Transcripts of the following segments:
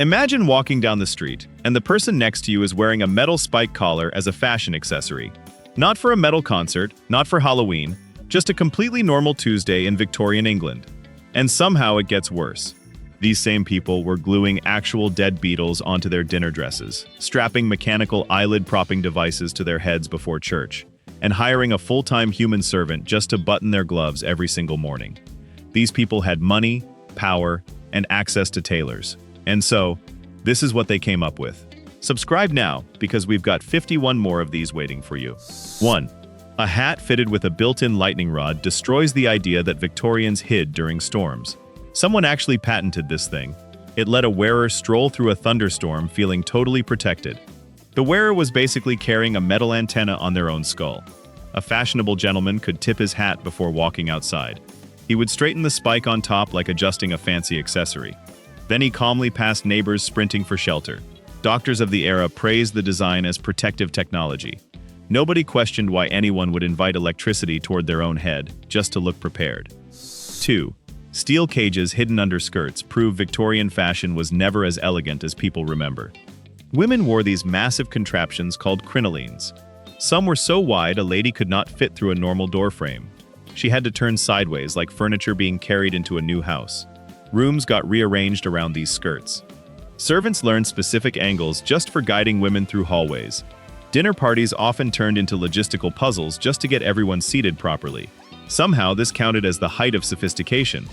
Imagine walking down the street, and the person next to you is wearing a metal spike collar as a fashion accessory. Not for a metal concert, not for Halloween, just a completely normal Tuesday in Victorian England. And somehow it gets worse. These same people were gluing actual dead beetles onto their dinner dresses, strapping mechanical eyelid-propping devices to their heads before church, and hiring a full-time human servant just to button their gloves every single morning. These people had money, power, and access to tailors. And so, this is what they came up with. Subscribe now, because we've got 51 more of these waiting for you. 1. A hat fitted with a built-in lightning rod destroys the idea that Victorians hid during storms. Someone actually patented this thing. It let a wearer stroll through a thunderstorm feeling totally protected. The wearer was basically carrying a metal antenna on their own skull. A fashionable gentleman could tip his hat before walking outside. He would straighten the spike on top like adjusting a fancy accessory. Then he calmly passed neighbors sprinting for shelter. Doctors of the era praised the design as protective technology. Nobody questioned why anyone would invite electricity toward their own head, just to look prepared. 2. Steel cages hidden under skirts prove Victorian fashion was never as elegant as people remember. Women wore these massive contraptions called crinolines. Some were so wide a lady could not fit through a normal door frame. She had to turn sideways like furniture being carried into a new house. Rooms got rearranged around these skirts. Servants learned specific angles just for guiding women through hallways. Dinner parties often turned into logistical puzzles just to get everyone seated properly. Somehow this counted as the height of sophistication.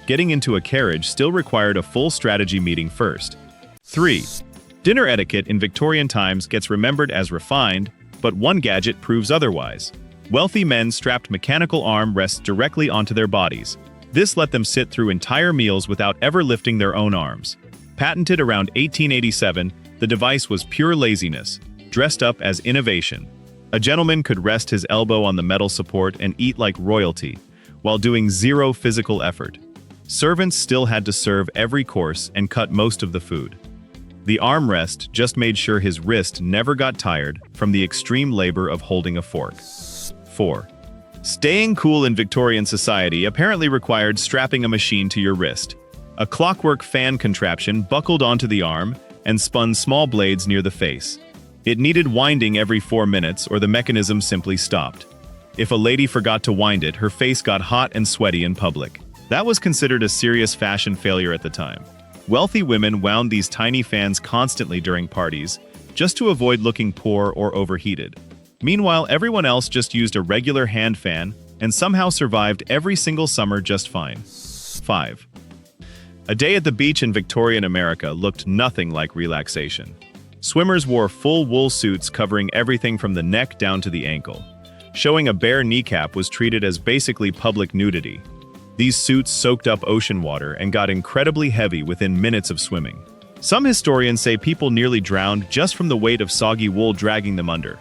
Getting into a carriage still required a full strategy meeting first. 3. Dinner etiquette in Victorian times gets remembered as refined, but one gadget proves otherwise. Wealthy men strapped mechanical arm rests directly onto their bodies. This let them sit through entire meals without ever lifting their own arms. Patented around 1887, the device was pure laziness, dressed up as innovation. A gentleman could rest his elbow on the metal support and eat like royalty, while doing zero physical effort. Servants still had to serve every course and cut most of the food. The armrest just made sure his wrist never got tired from the extreme labor of holding a fork. 4. Staying cool in Victorian society apparently required strapping a machine to your wrist. A clockwork fan contraption buckled onto the arm and spun small blades near the face. It needed winding every 4 minutes or the mechanism simply stopped. If a lady forgot to wind it, her face got hot and sweaty in public. That was considered a serious fashion failure at the time. Wealthy women wound these tiny fans constantly during parties, just to avoid looking poor or overheated. Meanwhile, everyone else just used a regular hand fan and somehow survived every single summer just fine. 5. A day at the beach in Victorian America looked nothing like relaxation. Swimmers wore full wool suits covering everything from the neck down to the ankle. Showing a bare kneecap was treated as basically public nudity. These suits soaked up ocean water and got incredibly heavy within minutes of swimming. Some historians say people nearly drowned just from the weight of soggy wool dragging them under.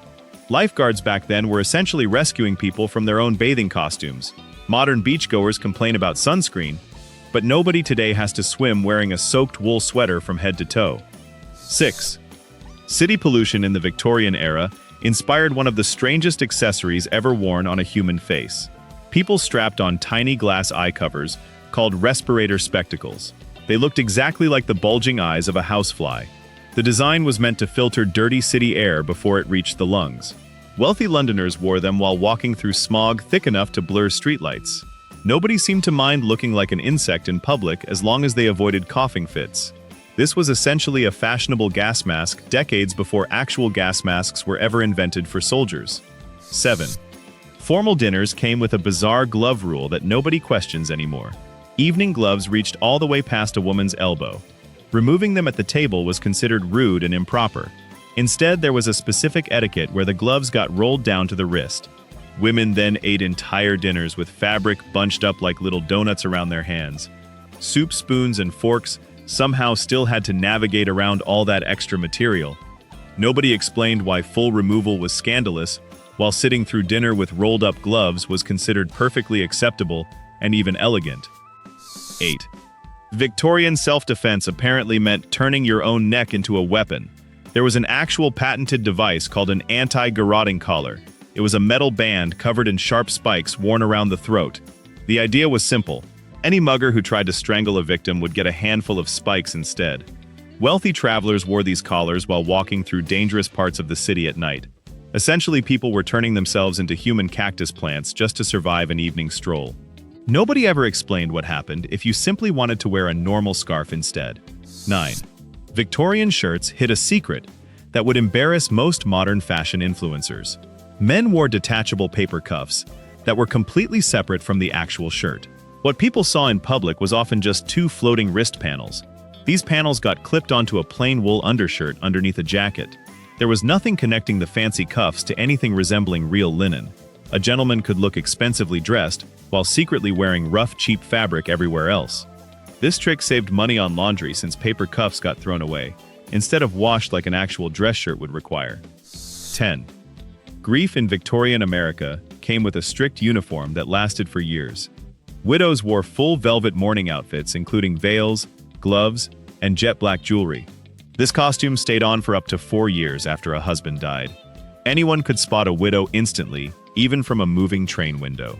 Lifeguards back then were essentially rescuing people from their own bathing costumes. Modern beachgoers complain about sunscreen, but nobody today has to swim wearing a soaked wool sweater from head to toe. 6. City pollution in the Victorian era inspired one of the strangest accessories ever worn on a human face. People strapped on tiny glass eye covers called respirator spectacles. They looked exactly like the bulging eyes of a housefly. The design was meant to filter dirty city air before it reached the lungs. Wealthy Londoners wore them while walking through smog thick enough to blur streetlights. Nobody seemed to mind looking like an insect in public as long as they avoided coughing fits. This was essentially a fashionable gas mask decades before actual gas masks were ever invented for soldiers. 7. Formal dinners came with a bizarre glove rule that nobody questions anymore. Evening gloves reached all the way past a woman's elbow. Removing them at the table was considered rude and improper. Instead, there was a specific etiquette where the gloves got rolled down to the wrist. Women then ate entire dinners with fabric bunched up like little donuts around their hands. Soup spoons and forks somehow still had to navigate around all that extra material. Nobody explained why full removal was scandalous, while sitting through dinner with rolled-up gloves was considered perfectly acceptable and even elegant. 8. Victorian self-defense apparently meant turning your own neck into a weapon. There was an actual patented device called an anti-garrotting collar. It was a metal band covered in sharp spikes worn around the throat. The idea was simple. Any mugger who tried to strangle a victim would get a handful of spikes instead. Wealthy travelers wore these collars while walking through dangerous parts of the city at night. Essentially, people were turning themselves into human cactus plants just to survive an evening stroll. Nobody ever explained what happened if you simply wanted to wear a normal scarf instead. 9. Victorian shirts hid a secret that would embarrass most modern fashion influencers. Men wore detachable paper cuffs that were completely separate from the actual shirt. What people saw in public was often just two floating wrist panels. These panels got clipped onto a plain wool undershirt underneath a jacket. There was nothing connecting the fancy cuffs to anything resembling real linen. A gentleman could look expensively dressed while secretly wearing rough, cheap fabric everywhere else. This trick saved money on laundry since paper cuffs got thrown away, instead of washed like an actual dress shirt would require. 10. Grief in Victorian America came with a strict uniform that lasted for years. Widows wore full velvet mourning outfits including veils, gloves, and jet black jewelry. This costume stayed on for up to 4 years after a husband died. Anyone could spot a widow instantly, even from a moving train window.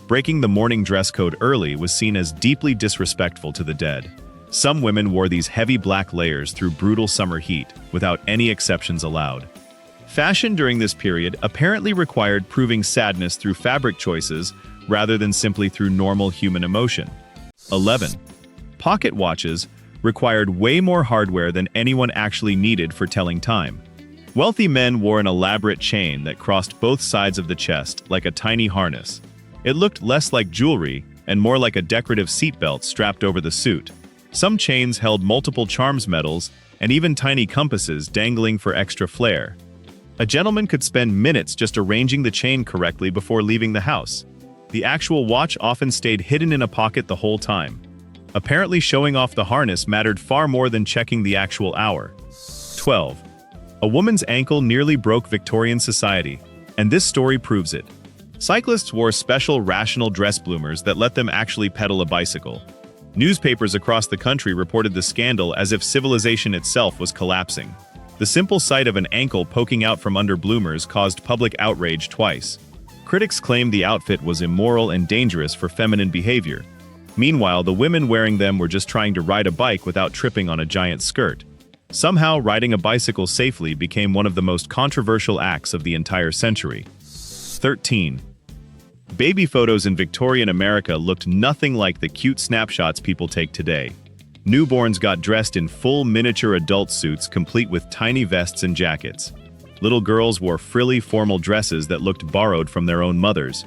Breaking the mourning dress code early was seen as deeply disrespectful to the dead. Some women wore these heavy black layers through brutal summer heat, without any exceptions allowed. Fashion during this period apparently required proving sadness through fabric choices rather than simply through normal human emotion. 11. Pocket watches required way more hardware than anyone actually needed for telling time. Wealthy men wore an elaborate chain that crossed both sides of the chest like a tiny harness. It looked less like jewelry and more like a decorative seatbelt strapped over the suit. Some chains held multiple charms medals and even tiny compasses dangling for extra flair. A gentleman could spend minutes just arranging the chain correctly before leaving the house. The actual watch often stayed hidden in a pocket the whole time. Apparently, showing off the harness mattered far more than checking the actual hour. 12. A woman's ankle nearly broke Victorian society, and this story proves it. Cyclists wore special rational dress bloomers that let them actually pedal a bicycle. Newspapers across the country reported the scandal as if civilization itself was collapsing. The simple sight of an ankle poking out from under bloomers caused public outrage twice. Critics claimed the outfit was immoral and dangerous for feminine behavior. Meanwhile, the women wearing them were just trying to ride a bike without tripping on a giant skirt. Somehow, riding a bicycle safely became one of the most controversial acts of the entire century. 13. Baby photos in Victorian America looked nothing like the cute snapshots people take today. Newborns got dressed in full miniature adult suits complete with tiny vests and jackets. Little girls wore frilly formal dresses that looked borrowed from their own mothers.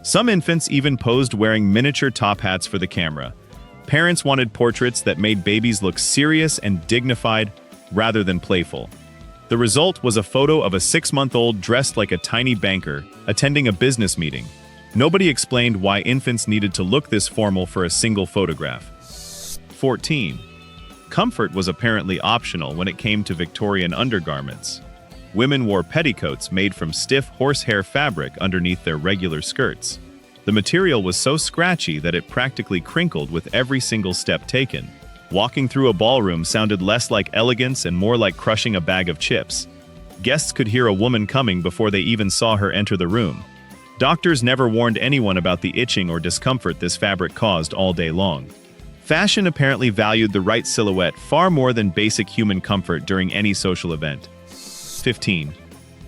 Some infants even posed wearing miniature top hats for the camera. Parents wanted portraits that made babies look serious and dignified rather than playful. The result was a photo of a 6-month-old dressed like a tiny banker, attending a business meeting. Nobody explained why infants needed to look this formal for a single photograph. 14. Comfort was apparently optional when it came to Victorian undergarments. Women wore petticoats made from stiff horsehair fabric underneath their regular skirts. The material was so scratchy that it practically crinkled with every single step taken. Walking through a ballroom sounded less like elegance and more like crushing a bag of chips. Guests could hear a woman coming before they even saw her enter the room. Doctors never warned anyone about the itching or discomfort this fabric caused all day long. Fashion apparently valued the right silhouette far more than basic human comfort during any social event. 15.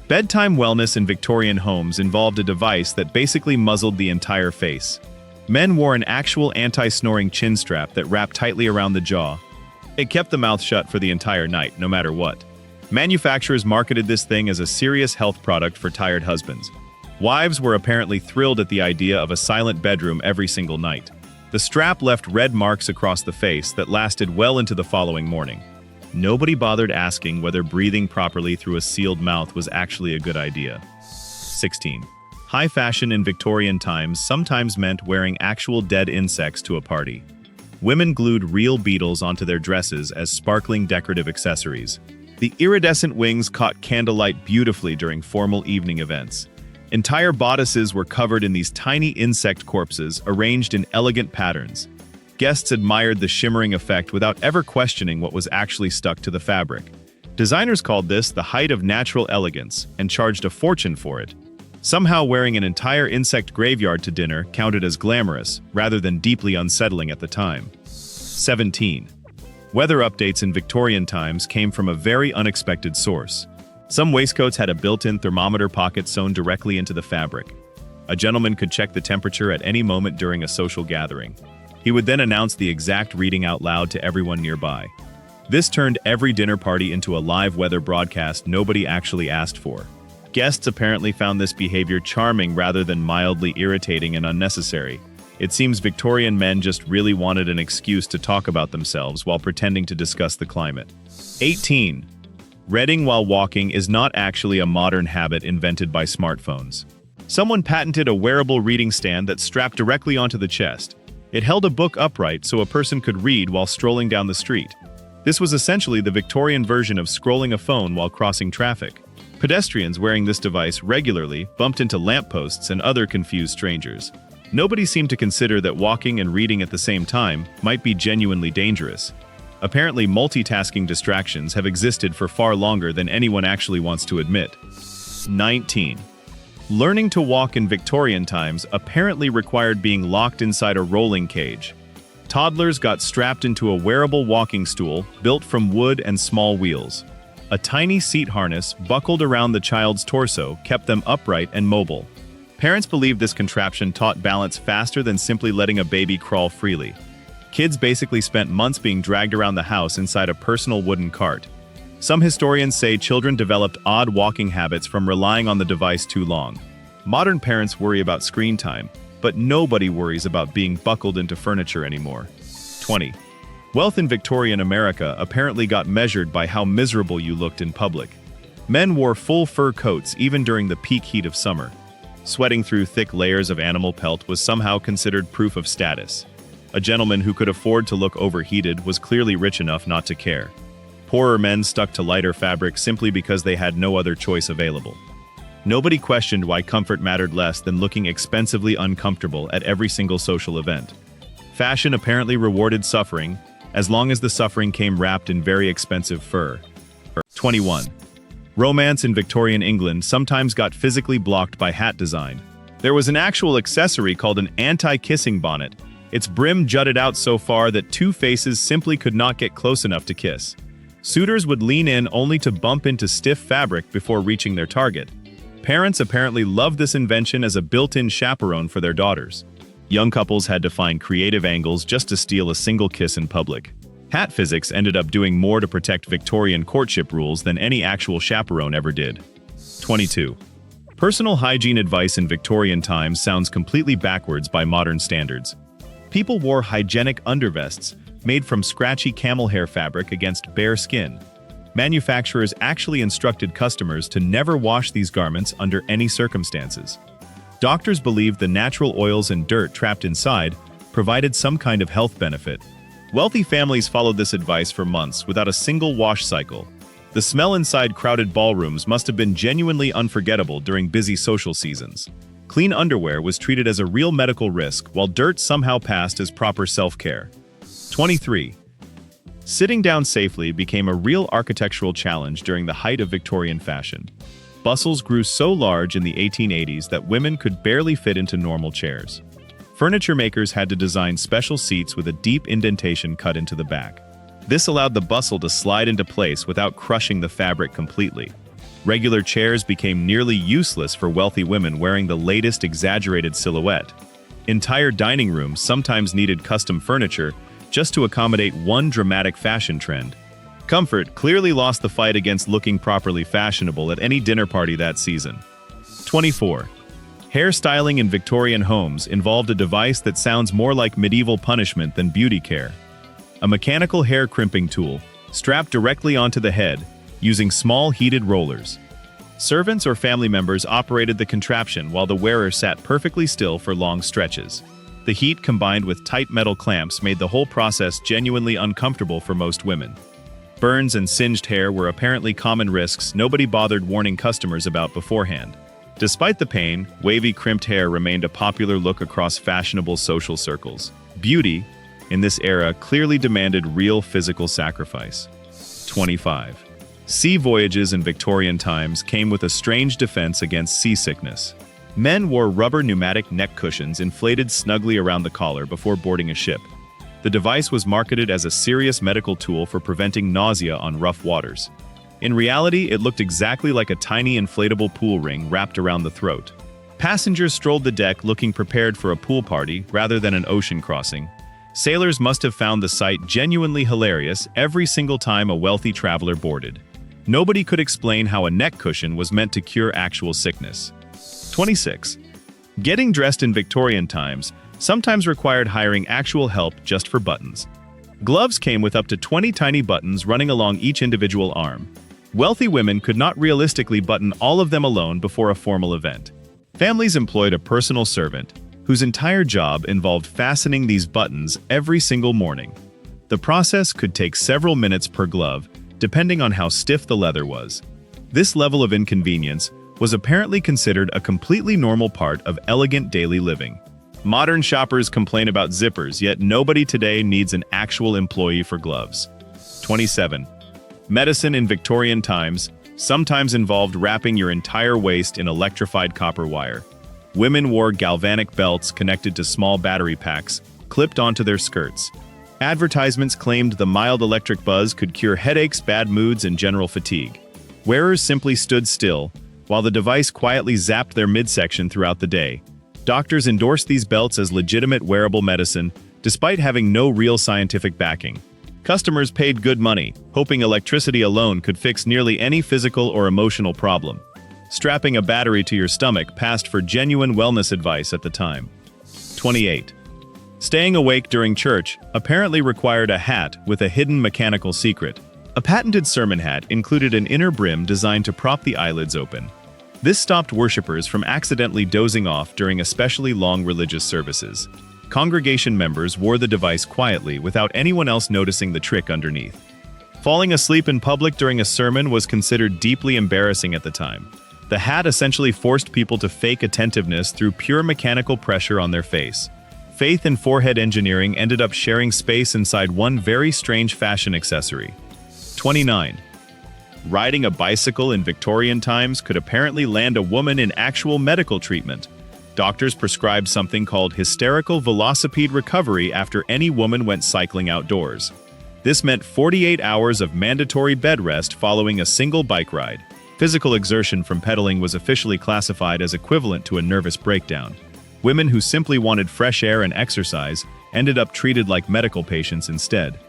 Bedtime wellness in Victorian homes involved a device that basically muzzled the entire face. Men wore an actual anti-snoring chin strap that wrapped tightly around the jaw. It kept the mouth shut for the entire night, no matter what. Manufacturers marketed this thing as a serious health product for tired husbands. Wives were apparently thrilled at the idea of a silent bedroom every single night. The strap left red marks across the face that lasted well into the following morning. Nobody bothered asking whether breathing properly through a sealed mouth was actually a good idea. 16. High fashion in Victorian times sometimes meant wearing actual dead insects to a party. Women glued real beetles onto their dresses as sparkling decorative accessories. The iridescent wings caught candlelight beautifully during formal evening events. Entire bodices were covered in these tiny insect corpses arranged in elegant patterns. Guests admired the shimmering effect without ever questioning what was actually stuck to the fabric. Designers called this the height of natural elegance and charged a fortune for it. Somehow wearing an entire insect graveyard to dinner counted as glamorous rather than deeply unsettling at the time. 17. Weather updates in Victorian times came from a very unexpected source. Some waistcoats had a built-in thermometer pocket sewn directly into the fabric. A gentleman could check the temperature at any moment during a social gathering. He would then announce the exact reading out loud to everyone nearby. This turned every dinner party into a live weather broadcast nobody actually asked for. Guests apparently found this behavior charming rather than mildly irritating and unnecessary. It seems Victorian men just really wanted an excuse to talk about themselves while pretending to discuss the climate. 18. Reading while walking is not actually a modern habit invented by smartphones. Someone patented a wearable reading stand that strapped directly onto the chest. It held a book upright so a person could read while strolling down the street. This was essentially the Victorian version of scrolling a phone while crossing traffic. Pedestrians wearing this device regularly bumped into lampposts and other confused strangers. Nobody seemed to consider that walking and reading at the same time might be genuinely dangerous. Apparently, multitasking distractions have existed for far longer than anyone actually wants to admit. 19. Learning to walk in Victorian times apparently required being locked inside a rolling cage. Toddlers got strapped into a wearable walking stool built from wood and small wheels. A tiny seat harness buckled around the child's torso kept them upright and mobile. Parents believed this contraption taught balance faster than simply letting a baby crawl freely. Kids basically spent months being dragged around the house inside a personal wooden cart. Some historians say children developed odd walking habits from relying on the device too long. Modern parents worry about screen time, but nobody worries about being buckled into furniture anymore. 20. Wealth in Victorian America apparently got measured by how miserable you looked in public. Men wore full fur coats even during the peak heat of summer. Sweating through thick layers of animal pelt was somehow considered proof of status. A gentleman who could afford to look overheated was clearly rich enough not to care. Poorer men stuck to lighter fabric simply because they had no other choice available. Nobody questioned why comfort mattered less than looking expensively uncomfortable at every single social event. Fashion apparently rewarded suffering, as long as the suffering came wrapped in very expensive fur. 21. Romance in Victorian England sometimes got physically blocked by hat design. There was an actual accessory called an anti-kissing bonnet. Its brim jutted out so far that two faces simply could not get close enough to kiss. Suitors would lean in only to bump into stiff fabric before reaching their target. Parents apparently loved this invention as a built-in chaperone for their daughters. Young couples had to find creative angles just to steal a single kiss in public. Hat physics ended up doing more to protect Victorian courtship rules than any actual chaperone ever did. 22. Personal hygiene advice in Victorian times sounds completely backwards by modern standards. People wore hygienic undervests made from scratchy camel hair fabric against bare skin. Manufacturers actually instructed customers to never wash these garments under any circumstances. Doctors believed the natural oils and dirt trapped inside provided some kind of health benefit. Wealthy families followed this advice for months without a single wash cycle. The smell inside crowded ballrooms must have been genuinely unforgettable during busy social seasons. Clean underwear was treated as a real medical risk, while dirt somehow passed as proper self-care. 23. Sitting down safely became a real architectural challenge during the height of Victorian fashion. Bustles grew so large in the 1880s that women could barely fit into normal chairs. Furniture makers had to design special seats with a deep indentation cut into the back. This allowed the bustle to slide into place without crushing the fabric completely. Regular chairs became nearly useless for wealthy women wearing the latest exaggerated silhouette. Entire dining rooms sometimes needed custom furniture just to accommodate one dramatic fashion trend. Comfort clearly lost the fight against looking properly fashionable at any dinner party that season. 24. Hairstyling in Victorian homes involved a device that sounds more like medieval punishment than beauty care. A mechanical hair crimping tool, strapped directly onto the head, using small heated rollers. Servants or family members operated the contraption while the wearer sat perfectly still for long stretches. The heat combined with tight metal clamps made the whole process genuinely uncomfortable for most women. Burns and singed hair were apparently common risks nobody bothered warning customers about beforehand. Despite the pain, wavy crimped hair remained a popular look across fashionable social circles. Beauty, in this era, clearly demanded real physical sacrifice. 25. Sea voyages in Victorian times came with a strange defense against seasickness. Men wore rubber pneumatic neck cushions inflated snugly around the collar before boarding a ship. The device was marketed as a serious medical tool for preventing nausea on rough waters. In reality, it looked exactly like a tiny inflatable pool ring wrapped around the throat. Passengers strolled the deck looking prepared for a pool party rather than an ocean crossing. Sailors must have found the sight genuinely hilarious every single time a wealthy traveler boarded. Nobody could explain how a neck cushion was meant to cure actual sickness. 26. Getting dressed in Victorian times sometimes required hiring actual help just for buttons. Gloves came with up to 20 tiny buttons running along each individual arm. Wealthy women could not realistically button all of them alone before a formal event. Families employed a personal servant, whose entire job involved fastening these buttons every single morning. The process could take several minutes per glove, depending on how stiff the leather was. This level of inconvenience was apparently considered a completely normal part of elegant daily living. Modern shoppers complain about zippers, yet nobody today needs an actual employee for gloves. 27. Medicine in Victorian times sometimes involved wrapping your entire waist in electrified copper wire. Women wore galvanic belts connected to small battery packs, clipped onto their skirts. Advertisements claimed the mild electric buzz could cure headaches, bad moods, and general fatigue. Wearers simply stood still, while the device quietly zapped their midsection throughout the day. Doctors endorsed these belts as legitimate wearable medicine, despite having no real scientific backing. Customers paid good money, hoping electricity alone could fix nearly any physical or emotional problem. Strapping a battery to your stomach passed for genuine wellness advice at the time. 28. Staying awake during church apparently required a hat with a hidden mechanical secret. A patented sermon hat included an inner brim designed to prop the eyelids open. This stopped worshippers from accidentally dozing off during especially long religious services. Congregation members wore the device quietly without anyone else noticing the trick underneath. Falling asleep in public during a sermon was considered deeply embarrassing at the time. The hat essentially forced people to fake attentiveness through pure mechanical pressure on their face. Faith and forehead engineering ended up sharing space inside one very strange fashion accessory. 29. Riding a bicycle in Victorian times could apparently land a woman in actual medical treatment. Doctors prescribed something called hysterical velocipede recovery after any woman went cycling outdoors. This meant 48 hours of mandatory bed rest following a single bike ride. Physical exertion from pedaling was officially classified as equivalent to a nervous breakdown. Women who simply wanted fresh air and exercise ended up treated like medical patients instead.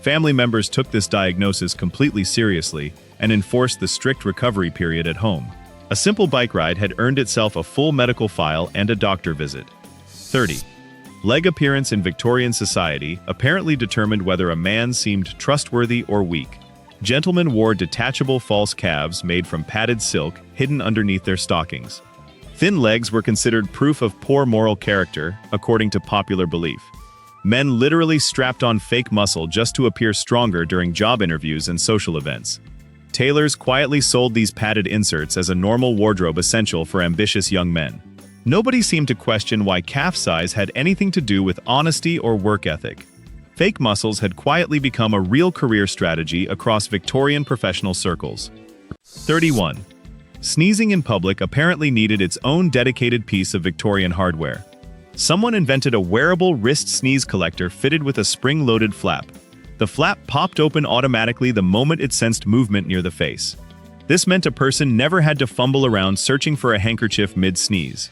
Family members took this diagnosis completely seriously and enforced the strict recovery period at home. A simple bike ride had earned itself a full medical file and a doctor visit. 30. Leg appearance in Victorian society apparently determined whether a man seemed trustworthy or weak. Gentlemen wore detachable false calves made from padded silk hidden underneath their stockings. Thin legs were considered proof of poor moral character, according to popular belief. Men literally strapped on fake muscle just to appear stronger during job interviews and social events. Tailors quietly sold these padded inserts as a normal wardrobe essential for ambitious young men. Nobody seemed to question why calf size had anything to do with honesty or work ethic. Fake muscles had quietly become a real career strategy across Victorian professional circles. 31. Sneezing in public apparently needed its own dedicated piece of Victorian hardware. Someone invented a wearable wrist sneeze collector fitted with a spring-loaded flap. The flap popped open automatically the moment it sensed movement near the face. This meant a person never had to fumble around searching for a handkerchief mid-sneeze.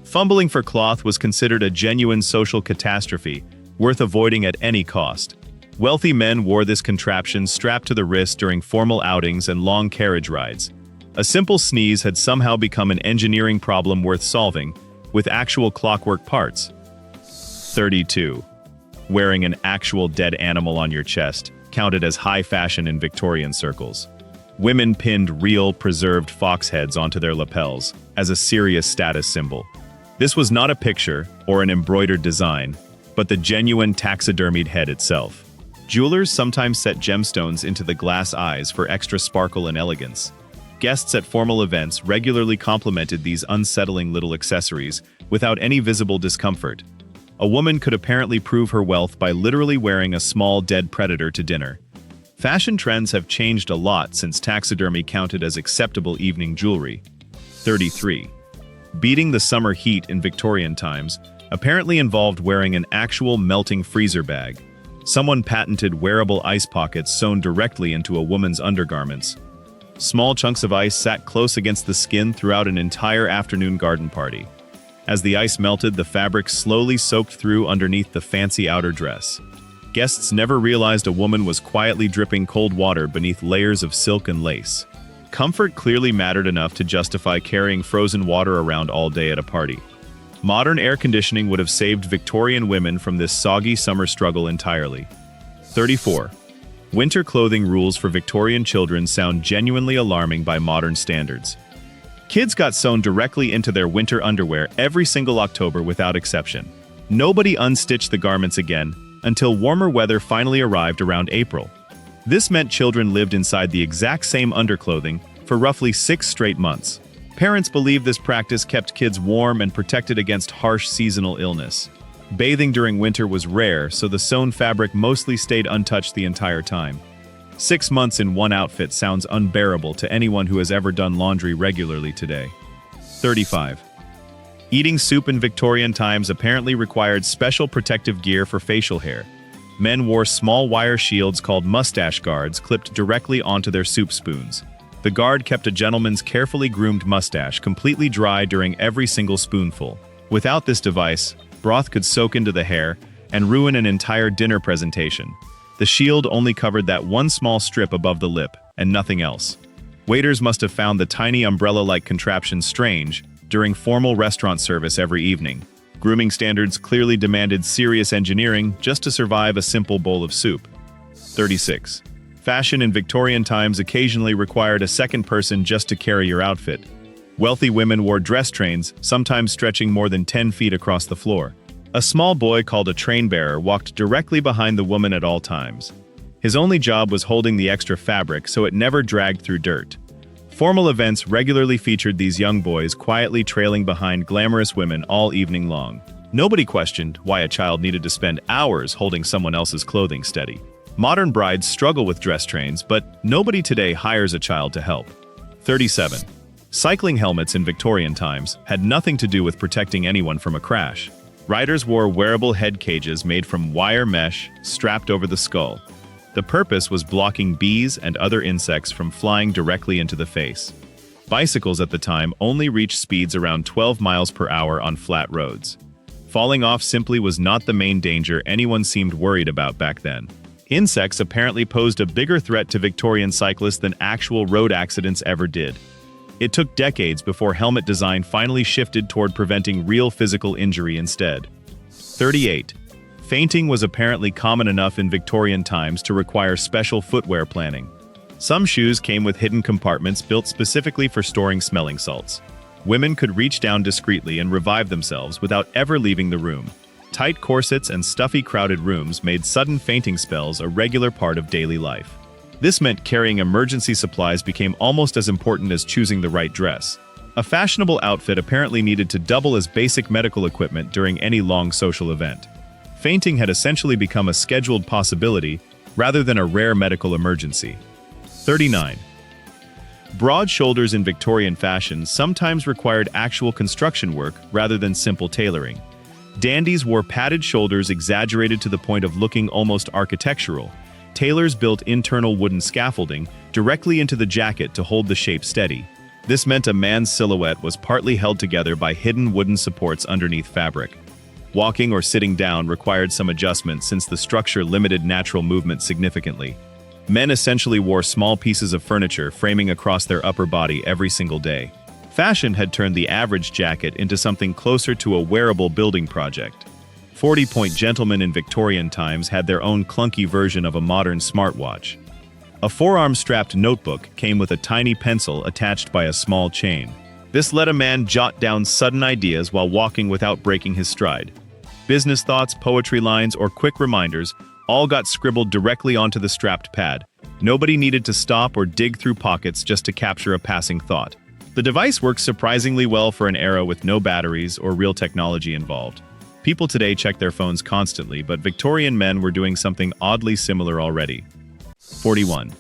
Fumbling for cloth was considered a genuine social catastrophe, worth avoiding at any cost. Wealthy men wore this contraption strapped to the wrist during formal outings and long carriage rides. A simple sneeze had somehow become an engineering problem worth solving, with actual clockwork parts. 32. Wearing an actual dead animal on your chest counted as high fashion in Victorian circles. Women pinned real, preserved fox heads onto their lapels as a serious status symbol. This was not a picture or an embroidered design, but the genuine taxidermied head itself. Jewelers sometimes set gemstones into the glass eyes for extra sparkle and elegance. Guests at formal events regularly complimented these unsettling little accessories without any visible discomfort. A woman could apparently prove her wealth by literally wearing a small dead predator to dinner. Fashion trends have changed a lot since taxidermy counted as acceptable evening jewelry. 33. Beating the summer heat in Victorian times apparently involved wearing an actual melting freezer bag. Someone patented wearable ice pockets sewn directly into a woman's undergarments. Small chunks of ice sat close against the skin throughout an entire afternoon garden party. As the ice melted, the fabric slowly soaked through underneath the fancy outer dress. Guests never realized a woman was quietly dripping cold water beneath layers of silk and lace. Comfort clearly mattered enough to justify carrying frozen water around all day at a party. Modern air conditioning would have saved Victorian women from this soggy summer struggle entirely. 34. Winter clothing rules for Victorian children sound genuinely alarming by modern standards. Kids got sewn directly into their winter underwear every single October without exception. Nobody unstitched the garments again until warmer weather finally arrived around April. This meant children lived inside the exact same underclothing for roughly 6 straight months. Parents believed this practice kept kids warm and protected against harsh seasonal illness. Bathing during winter was rare, so the sewn fabric mostly stayed untouched the entire time. 6 months in one outfit sounds unbearable to anyone who has ever done laundry regularly today. 35. Eating soup in Victorian times apparently required special protective gear for facial hair. Men wore small wire shields called mustache guards clipped directly onto their soup spoons. The guard kept a gentleman's carefully groomed mustache completely dry during every single spoonful. Without this device, broth could soak into the hair and ruin an entire dinner presentation. The shield only covered that one small strip above the lip, and nothing else. Waiters must have found the tiny umbrella-like contraption strange during formal restaurant service every evening. Grooming standards clearly demanded serious engineering just to survive a simple bowl of soup. 36. Fashion in Victorian times occasionally required a second person just to carry your outfit. Wealthy women wore dress trains, sometimes stretching more than 10 feet across the floor. A small boy called a train bearer walked directly behind the woman at all times. His only job was holding the extra fabric so it never dragged through dirt. Formal events regularly featured these young boys quietly trailing behind glamorous women all evening long. Nobody questioned why a child needed to spend hours holding someone else's clothing steady. Modern brides struggle with dress trains, but nobody today hires a child to help. 37. Cycling helmets in Victorian times had nothing to do with protecting anyone from a crash. Riders wore wearable head cages made from wire mesh strapped over the skull. The purpose was blocking bees and other insects from flying directly into the face. Bicycles at the time only reached speeds around 12 miles per hour on flat roads. Falling off simply was not the main danger anyone seemed worried about back then. Insects apparently posed a bigger threat to Victorian cyclists than actual road accidents ever did. It took decades before helmet design finally shifted toward preventing real physical injury instead. 38. Fainting was apparently common enough in Victorian times to require special footwear planning. Some shoes came with hidden compartments built specifically for storing smelling salts. Women could reach down discreetly and revive themselves without ever leaving the room. Tight corsets and stuffy crowded rooms made sudden fainting spells a regular part of daily life. This meant carrying emergency supplies became almost as important as choosing the right dress. A fashionable outfit apparently needed to double as basic medical equipment during any long social event. Fainting had essentially become a scheduled possibility rather than a rare medical emergency. 39. Broad shoulders in Victorian fashion sometimes required actual construction work rather than simple tailoring. Dandies wore padded shoulders exaggerated to the point of looking almost architectural. Tailors built internal wooden scaffolding directly into the jacket to hold the shape steady. This meant a man's silhouette was partly held together by hidden wooden supports underneath fabric. Walking or sitting down required some adjustment since the structure limited natural movement significantly. Men essentially wore small pieces of furniture framing across their upper body every single day. Fashion had turned the average jacket into something closer to a wearable building project. 40-point gentlemen in Victorian times had their own clunky version of a modern smartwatch. A forearm-strapped notebook came with a tiny pencil attached by a small chain. This let a man jot down sudden ideas while walking without breaking his stride. Business thoughts, poetry lines, or quick reminders all got scribbled directly onto the strapped pad. Nobody needed to stop or dig through pockets just to capture a passing thought. The device works surprisingly well for an era with no batteries or real technology involved. People today check their phones constantly, but Victorian men were doing something oddly similar already. 41.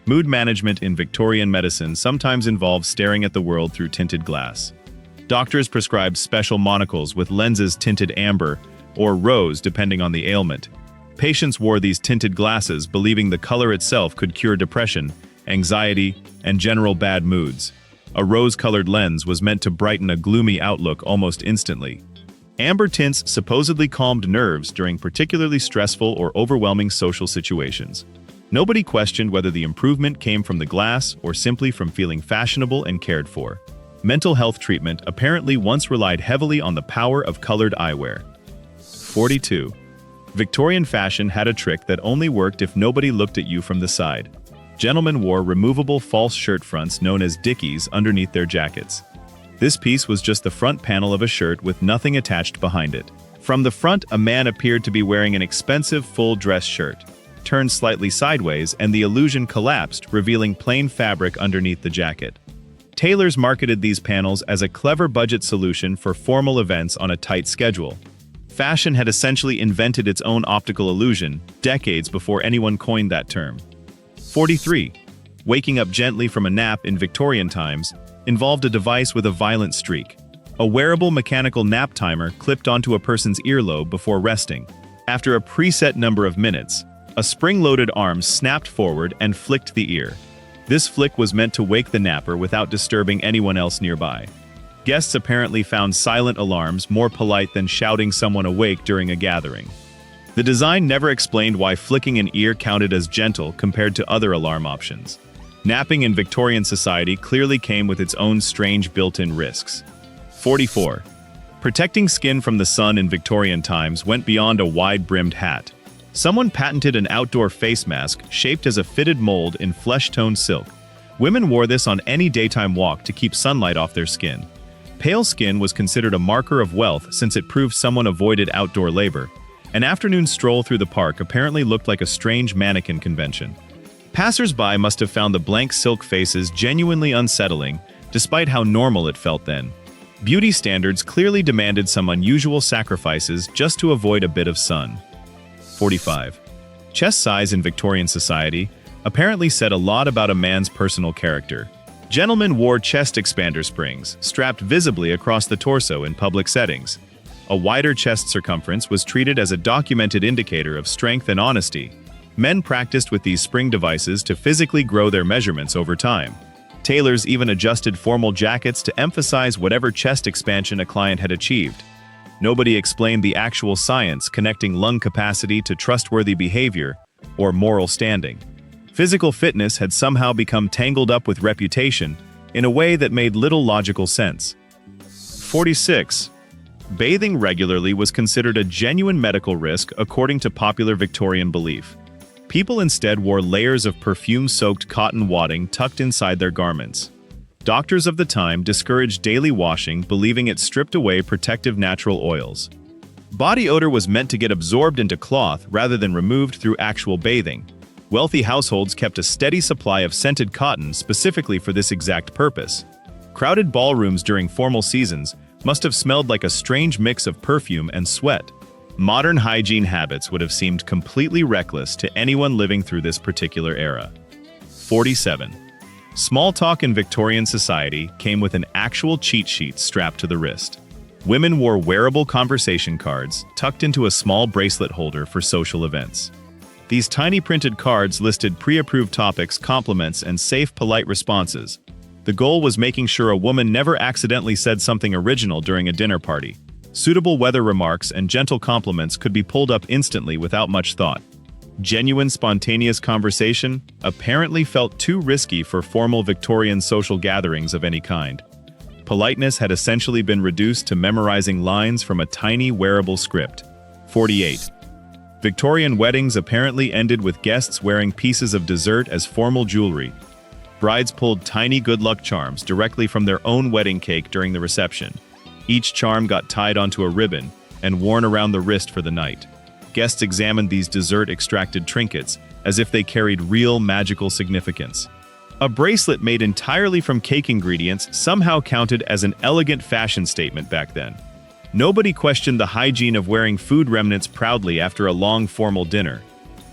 Mood management in Victorian medicine sometimes involves staring at the world through tinted glass. Doctors prescribed special monocles with lenses tinted amber or rose depending on the ailment. Patients wore these tinted glasses, believing the color itself could cure depression, anxiety, and general bad moods. A rose-colored lens was meant to brighten a gloomy outlook almost instantly. Amber tints supposedly calmed nerves during particularly stressful or overwhelming social situations. Nobody questioned whether the improvement came from the glass or simply from feeling fashionable and cared for. Mental health treatment apparently once relied heavily on the power of colored eyewear. 42. Victorian fashion had a trick that only worked if nobody looked at you from the side. Gentlemen wore removable false shirt fronts known as dickies underneath their jackets. This piece was just the front panel of a shirt with nothing attached behind it. From the front, a man appeared to be wearing an expensive full-dress shirt. Turned slightly sideways, and the illusion collapsed, revealing plain fabric underneath the jacket. Tailors marketed these panels as a clever budget solution for formal events on a tight schedule. Fashion had essentially invented its own optical illusion decades before anyone coined that term. 43. Waking up gently from a nap in Victorian times involved a device with a violent streak. A wearable mechanical nap timer clipped onto a person's earlobe before resting. After a preset number of minutes, a spring-loaded arm snapped forward and flicked the ear. This flick was meant to wake the napper without disturbing anyone else nearby. Guests apparently found silent alarms more polite than shouting someone awake during a gathering. The design never explained why flicking an ear counted as gentle compared to other alarm options. Napping in Victorian society clearly came with its own strange built-in risks. 44. Protecting skin from the sun in Victorian times went beyond a wide-brimmed hat. Someone patented an outdoor face mask shaped as a fitted mold in flesh-toned silk. Women wore this on any daytime walk to keep sunlight off their skin. Pale skin was considered a marker of wealth since it proved someone avoided outdoor labor. An afternoon stroll through the park apparently looked like a strange mannequin convention. Passers-by must have found the blank silk faces genuinely unsettling, despite how normal it felt then. Beauty standards clearly demanded some unusual sacrifices just to avoid a bit of sun. 45. Chest size in Victorian society apparently said a lot about a man's personal character. Gentlemen wore chest expander springs, strapped visibly across the torso in public settings. A wider chest circumference was treated as a documented indicator of strength and honesty. Men practiced with these spring devices to physically grow their measurements over time. Tailors even adjusted formal jackets to emphasize whatever chest expansion a client had achieved. Nobody explained the actual science connecting lung capacity to trustworthy behavior or moral standing. Physical fitness had somehow become tangled up with reputation in a way that made little logical sense. 46. Bathing regularly was considered a genuine medical risk according to popular Victorian belief. People instead wore layers of perfume-soaked cotton wadding tucked inside their garments. Doctors of the time discouraged daily washing, believing it stripped away protective natural oils. Body odor was meant to get absorbed into cloth rather than removed through actual bathing. Wealthy households kept a steady supply of scented cotton specifically for this exact purpose. Crowded ballrooms during formal seasons must have smelled like a strange mix of perfume and sweat. Modern hygiene habits would have seemed completely reckless to anyone living through this particular era. 47. Small talk in Victorian society came with an actual cheat sheet strapped to the wrist. Women wore wearable conversation cards tucked into a small bracelet holder for social events. These tiny printed cards listed pre-approved topics, compliments, and safe, polite responses. The goal was making sure a woman never accidentally said something original during a dinner party. Suitable weather remarks and gentle compliments could be pulled up instantly without much thought. Genuine, spontaneous conversation apparently felt too risky for formal Victorian social gatherings of any kind. Politeness had essentially been reduced to memorizing lines from a tiny wearable script. 48. Victorian weddings apparently ended with guests wearing pieces of dessert as formal jewelry. Brides pulled tiny good luck charms directly from their own wedding cake during the reception. Each charm got tied onto a ribbon and worn around the wrist for the night. Guests examined these dessert-extracted trinkets as if they carried real magical significance. A bracelet made entirely from cake ingredients somehow counted as an elegant fashion statement back then. Nobody questioned the hygiene of wearing food remnants proudly after a long formal dinner.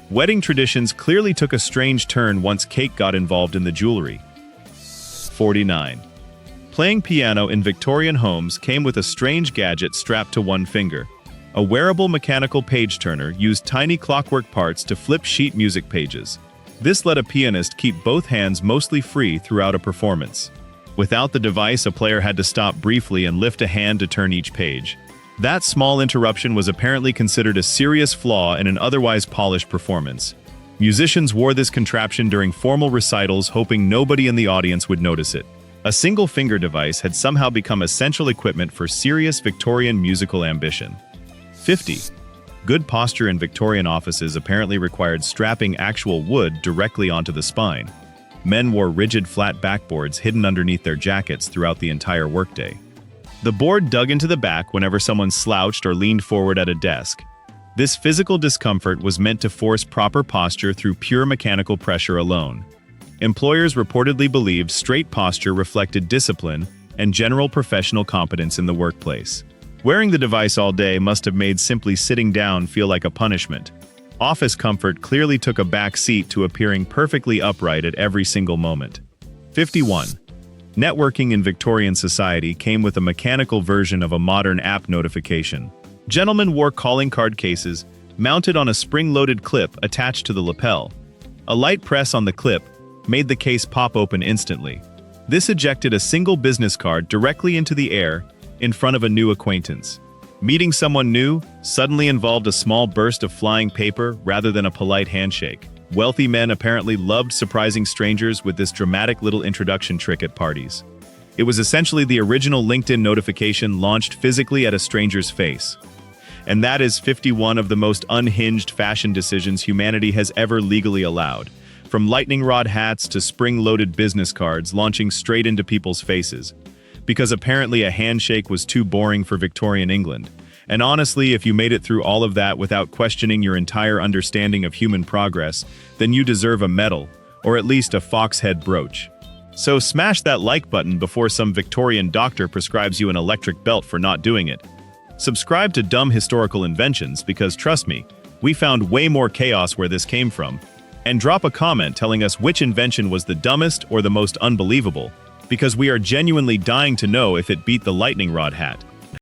Wedding traditions clearly took a strange turn once cake got involved in the jewelry. 49. Playing piano in Victorian homes came with a strange gadget strapped to one finger. A wearable mechanical page turner used tiny clockwork parts to flip sheet music pages. This let a pianist keep both hands mostly free throughout a performance. Without the device, a player had to stop briefly and lift a hand to turn each page. That small interruption was apparently considered a serious flaw in an otherwise polished performance. Musicians wore this contraption during formal recitals, hoping nobody in the audience would notice it. A single-finger device had somehow become essential equipment for serious Victorian musical ambition. 50. Good posture in Victorian offices apparently required strapping actual wood directly onto the spine. Men wore rigid flat backboards hidden underneath their jackets throughout the entire workday. The board dug into the back whenever someone slouched or leaned forward at a desk. This physical discomfort was meant to force proper posture through pure mechanical pressure alone. Employers reportedly believed straight posture reflected discipline and general professional competence in the workplace. Wearing the device all day must have made simply sitting down feel like a punishment. Office comfort clearly took a back seat to appearing perfectly upright at every single moment. 51. Networking in Victorian society came with a mechanical version of a modern app notification. Gentlemen wore calling card cases, mounted on a spring-loaded clip attached to the lapel. A light press on the clip made the case pop open instantly. This ejected a single business card directly into the air in front of a new acquaintance. Meeting someone new suddenly involved a small burst of flying paper rather than a polite handshake. Wealthy men apparently loved surprising strangers with this dramatic little introduction trick at parties. It was essentially the original LinkedIn notification launched physically at a stranger's face. And that is 51 of the most unhinged fashion decisions humanity has ever legally allowed. From lightning rod hats to spring-loaded business cards launching straight into people's faces. Because apparently a handshake was too boring for Victorian England. And honestly, if you made it through all of that without questioning your entire understanding of human progress, then you deserve a medal, or at least a fox head brooch. So smash that like button before some Victorian doctor prescribes you an electric belt for not doing it. Subscribe to Dumb Historical Inventions because, trust me, we found way more chaos where this came from. And drop a comment telling us which invention was the dumbest or the most unbelievable, because we are genuinely dying to know if it beat the lightning rod hat.